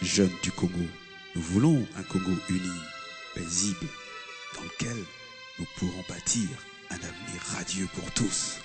jeunes du Congo. Nous voulons un Congo uni, paisible, dans lequel nous pourrons bâtir un avenir radieux pour tous.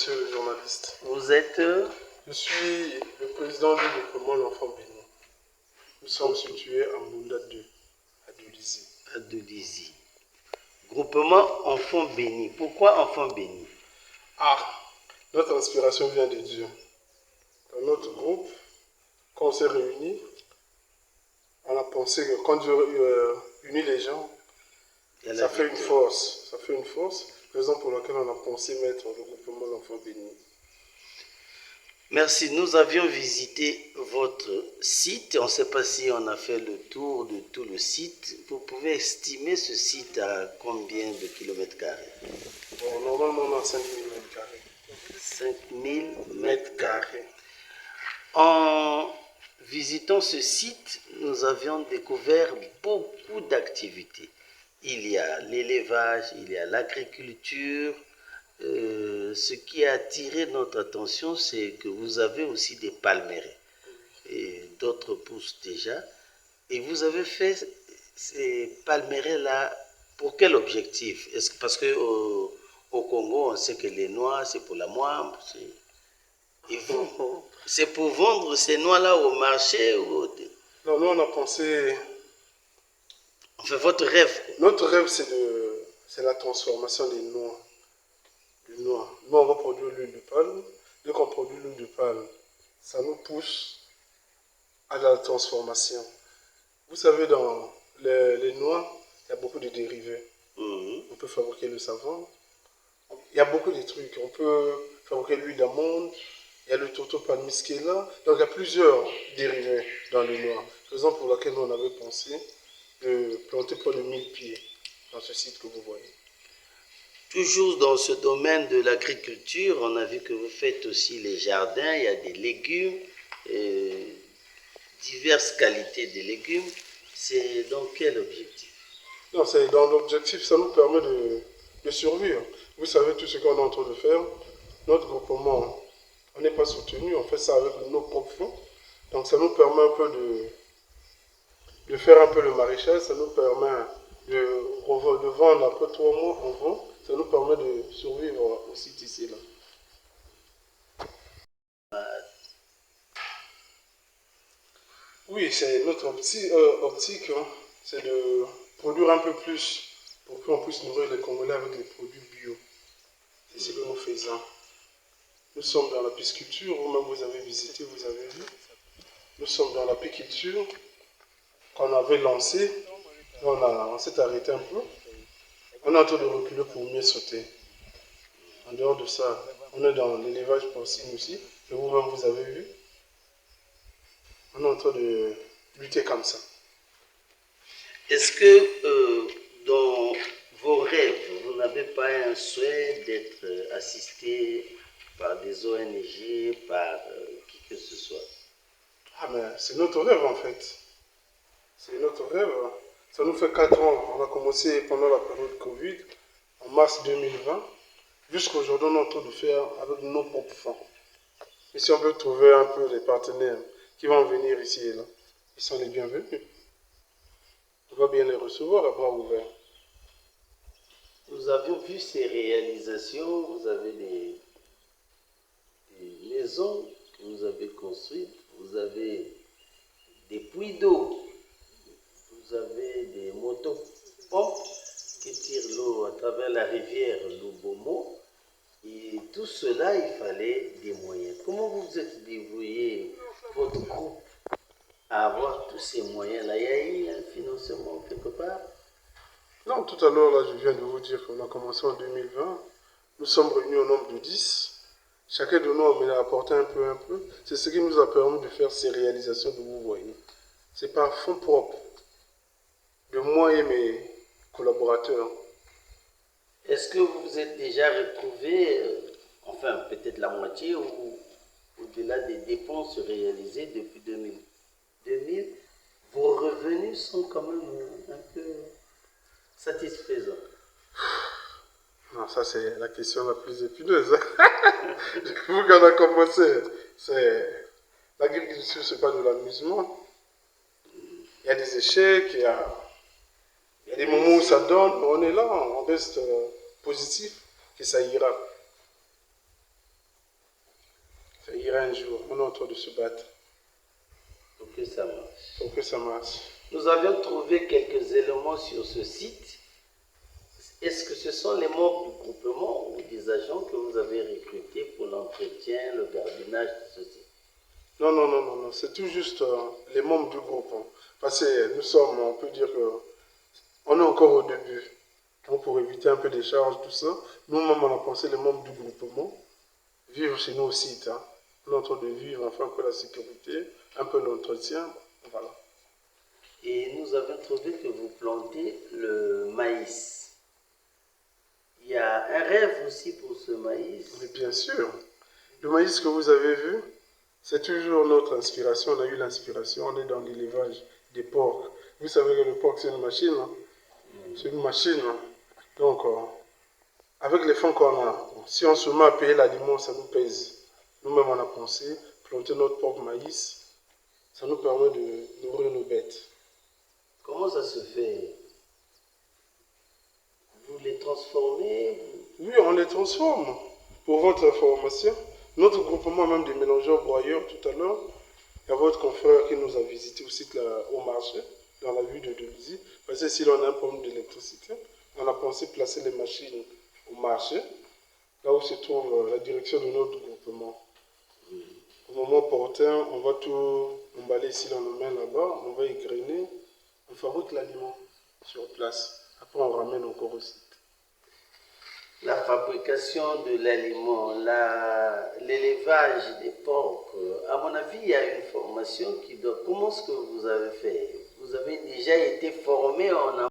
monsieur le journaliste. Vous êtes Je suis le président du groupement L'Enfant Béni. Nous sommes situés à Mbunda 2, à Dolizy. à Dolizy. Groupement Enfants Bénis. Pourquoi Enfants Bénis? Notre inspiration vient de Dieu. Dans notre groupe, quand on s'est réunis, on a pensé que quand Dieu unit les gens, ça fait une force. Ça fait une force, raison pour laquelle on a pensé mettre le groupement L'Enfant Béni. Merci. Nous avions visité votre site. On ne sait pas si on a fait le tour de tout le site. Vous pouvez estimer ce site à combien de kilomètres carrés? Bon, normalement, on a 5000 mètres carrés. 5000 mètres carrés. En visitant ce site, nous avions découvert beaucoup d'activités. Il y a l'élevage, il y a l'agriculture. Ce qui a attiré notre attention, c'est que vous avez aussi des palmeraies. Et d'autres poussent déjà. Et vous avez fait ces palmeraies-là pour quel objectif? Est-ce que parce que au Congo, on sait que les noix, c'est pour la moine. Et vous, c'est pour vendre ces noix-là au marché ou... Non, nous, on a pensé... Enfin, votre rêve. Notre rêve, c'est la transformation des noix. Nous, on va produire l'huile de palme. Dès qu'on produit l'huile de palme, ça nous pousse à la transformation. Vous savez, dans les noix, il y a beaucoup de dérivés. On peut fabriquer le savon. Il y a beaucoup de trucs. On peut fabriquer l'huile d'amande. Il y a le tourteau palmiste qui est là. Donc, il y a plusieurs dérivés dans les noix. Raison pour laquelle on avait pensé de planter près de 1000 pieds dans ce site que vous voyez. Toujours dans ce domaine de l'agriculture, on a vu que vous faites aussi les jardins, il y a des légumes, diverses qualités de légumes. C'est dans quel objectif? Non, c'est dans l'objectif, ça nous permet de survivre. Vous savez tout ce qu'on est en train de faire. Notre groupement, on n'est pas soutenu, on fait ça avec nos propres fonds. Donc ça nous permet un peu de faire un peu le maraîchage, ça nous permet de vendre après 3 mois, on vend. Ça nous permet de survivre aussi ici là. Oui, c'est notre optique, hein, c'est de produire un peu plus pour qu'on puisse nourrir les Congolais avec des produits bio. C'est ce que nous faisons. Nous sommes dans la pisciculture, vous-même vous avez visité, vous avez vu. Nous sommes dans la l'apiculture qu'on avait lancée. On s'est arrêté un peu. On est en train de reculer pour mieux sauter. En dehors de ça, on est dans l'élevage porcine aussi, que vous-même vous avez vu. On est en train de lutter comme ça. Est-ce que dans vos rêves, vous n'avez pas un souhait d'être assisté par des ONG, par qui que ce soit? Mais c'est notre rêve en fait. C'est notre rêve. Ça nous fait 4 ans. On a commencé pendant la période Covid, en mars 2020. Jusqu'à aujourd'hui, on est en train de faire avec nos propres fonds. Et si on veut trouver un peu des partenaires qui vont venir ici et là, ils sont les bienvenus. On va bien les recevoir à bras ouverts. Nous avions vu ces réalisations, vous avez des maisons que vous avez construites, vous avez des puits d'eau, vous avez des motopompes qui tirent l'eau à travers la rivière Lubomo. Et tout cela, il fallait des moyens. Comment vous vous êtes débrouillé, votre groupe, à avoir tous ces moyens-là? Il y a eu un financement quelque part? Non, tout à l'heure, là, je viens de vous dire qu'on a commencé en 2020. Nous sommes réunis au nombre de 10. Chacun de nous a apporté un peu. C'est ce qui nous a permis de faire ces réalisations que vous voyez. C'est par fonds propres de moi et mes collaborateurs. Est-ce que vous vous êtes déjà retrouvé, enfin peut-être la moitié ou au-delà des dépenses réalisées depuis 2000, vos revenus sont quand même un peu satisfaisants? Non, ça c'est la question la plus épineuse. Vous, quand on a commencé, l'agriculture, c'est pas de l'amusement. Il y a des échecs, il y a des moments où ça donne, mais on est là, on reste positif que ça ira. il y aura un jour. On est en train de se battre pour que ça marche. pour que ça marche. Nous avions trouvé quelques éléments sur ce site. Est-ce que ce sont les membres du groupement ou des agents que vous avez recrutés pour l'entretien, le gardiennage de ce site? Non, c'est tout juste les membres du groupe. Parce que nous sommes, on peut dire que on est encore au début. Donc pour éviter un peu des charges, tout ça, nous-mêmes on a pensé les membres du groupement vivre chez nous au site. On est en train de vivre enfin que la sécurité, un peu l'entretien, voilà. Et nous avons trouvé que vous plantez le maïs. Il y a un rêve aussi pour ce maïs. Mais bien sûr, le maïs que vous avez vu, c'est toujours notre inspiration. On a eu l'inspiration, on est dans l'élevage des porcs. Vous savez que le porc, c'est une machine. C'est une machine. Donc, avec les fonds qu'on a, si on se met à payer l'aliment, ça nous pèse. Nous-mêmes, on a pensé planter notre porc maïs. Ça nous permet de nourrir nos bêtes. Comment ça se fait? Vous les transformez? Oui, on les transforme. Pour votre information, notre groupement a même des mélangeurs broyeurs tout à l'heure. Il y a votre confrère qui nous a visité aussi au marché, dans la ville de Delizy. Parce que si on a un problème d'électricité, on a pensé placer les machines au marché, là où se trouve la direction de notre groupement. Au moment opportun, on va tout emballer ici dans nos mains là-bas, on va égrainer, on fabrique l'aliment sur place. Après, on ramène encore au site. La fabrication de l'aliment, l'élevage des porcs, à mon avis, il y a une formation qui doit... Comment est-ce que vous avez fait? Vous avez déjà été formé en amont?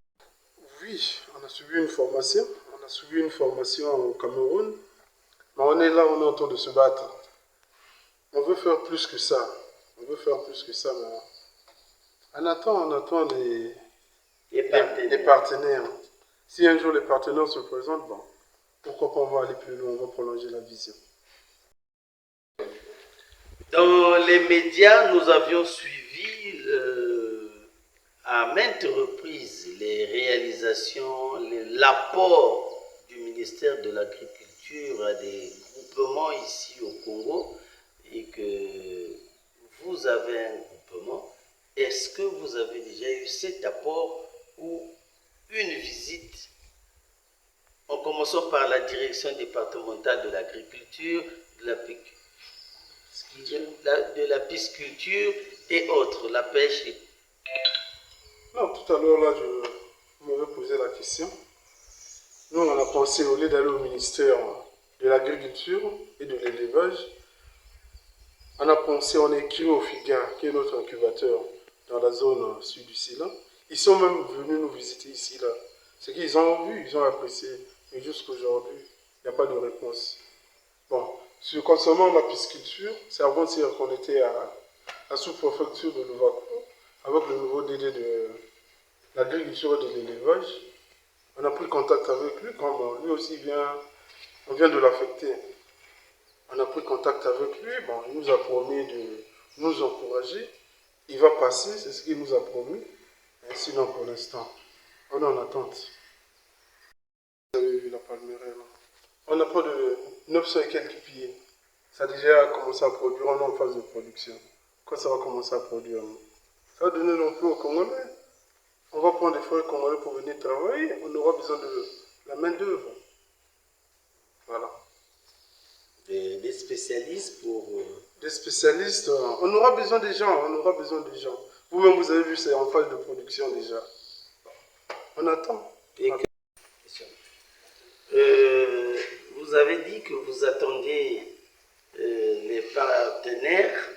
Oui, on a suivi une formation. On a suivi une formation au Cameroun. Mais on est là, on est en train de se battre. On veut faire plus que ça. On veut faire plus que ça, mais on attend les partenaires. Si un jour les partenaires se présentent, bon, pourquoi pas on va aller plus loin, on va prolonger la vision. Dans les médias, nous avions suivi à maintes reprises les réalisations, l'apport du ministère de l'Agriculture à des groupements ici au Congo et que vous avez un groupement. Est-ce que vous avez déjà eu cet apport ou une visite en commençant par la direction départementale de l'agriculture, de la pisciculture et autres, la pêche? Non, tout à l'heure, là, je m'avais posé la question. Nous, on a pensé, au lieu d'aller au ministère de l'Agriculture et de l'Élevage, on a pensé, on a écrit au FIGA, qui est notre incubateur dans la zone sud du Sila. Ils sont même venus nous visiter ici, là. C'est qu'ils ont vu, ils ont apprécié. Mais jusqu'à aujourd'hui, il n'y a pas de réponse. Bon, concernant la pisciculture, c'est avant-hier qu'on était à la sous-préfecture de Louvacou, avec le nouveau DD de l'agriculture et de l'élevage. On a pris contact avec lui, comme lui aussi on vient de l'affecter. On a pris contact avec lui, bon, il nous a promis de nous encourager. Il va passer, c'est ce qu'il nous a promis. Et sinon, pour l'instant, on est en attente. Vous avez vu la palmeraie là. On n'a pas de 900 et quelques pieds. Ça a déjà commencé à produire, on est en phase de production. Quand ça va commencer à produire, ça va donner l'emploi aux Congolais. On va prendre des frères congolais pour venir travailler. On aura besoin de la main-d'œuvre. Voilà. Des spécialistes pour... Des spécialistes, on aura besoin des gens, on aura besoin des gens. Vous-même, vous avez vu, c'est en phase de production déjà. On attend. Et vous avez dit que vous attendiez les partenaires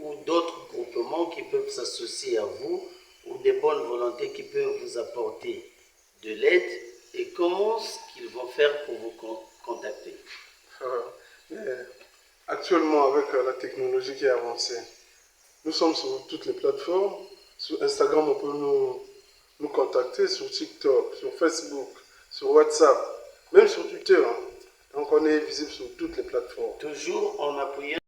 ou d'autres groupements qui peuvent s'associer à vous ou des bonnes volontés qui peuvent vous apporter de l'aide. Et comment est-ce qu'ils vont faire pour vous contacter? Actuellement, avec la technologie qui est avancée, nous sommes sur toutes les plateformes. Sur Instagram, on peut nous contacter, sur TikTok, sur Facebook, sur WhatsApp, même sur Twitter. Donc on est visible sur toutes les plateformes. Toujours en appuyant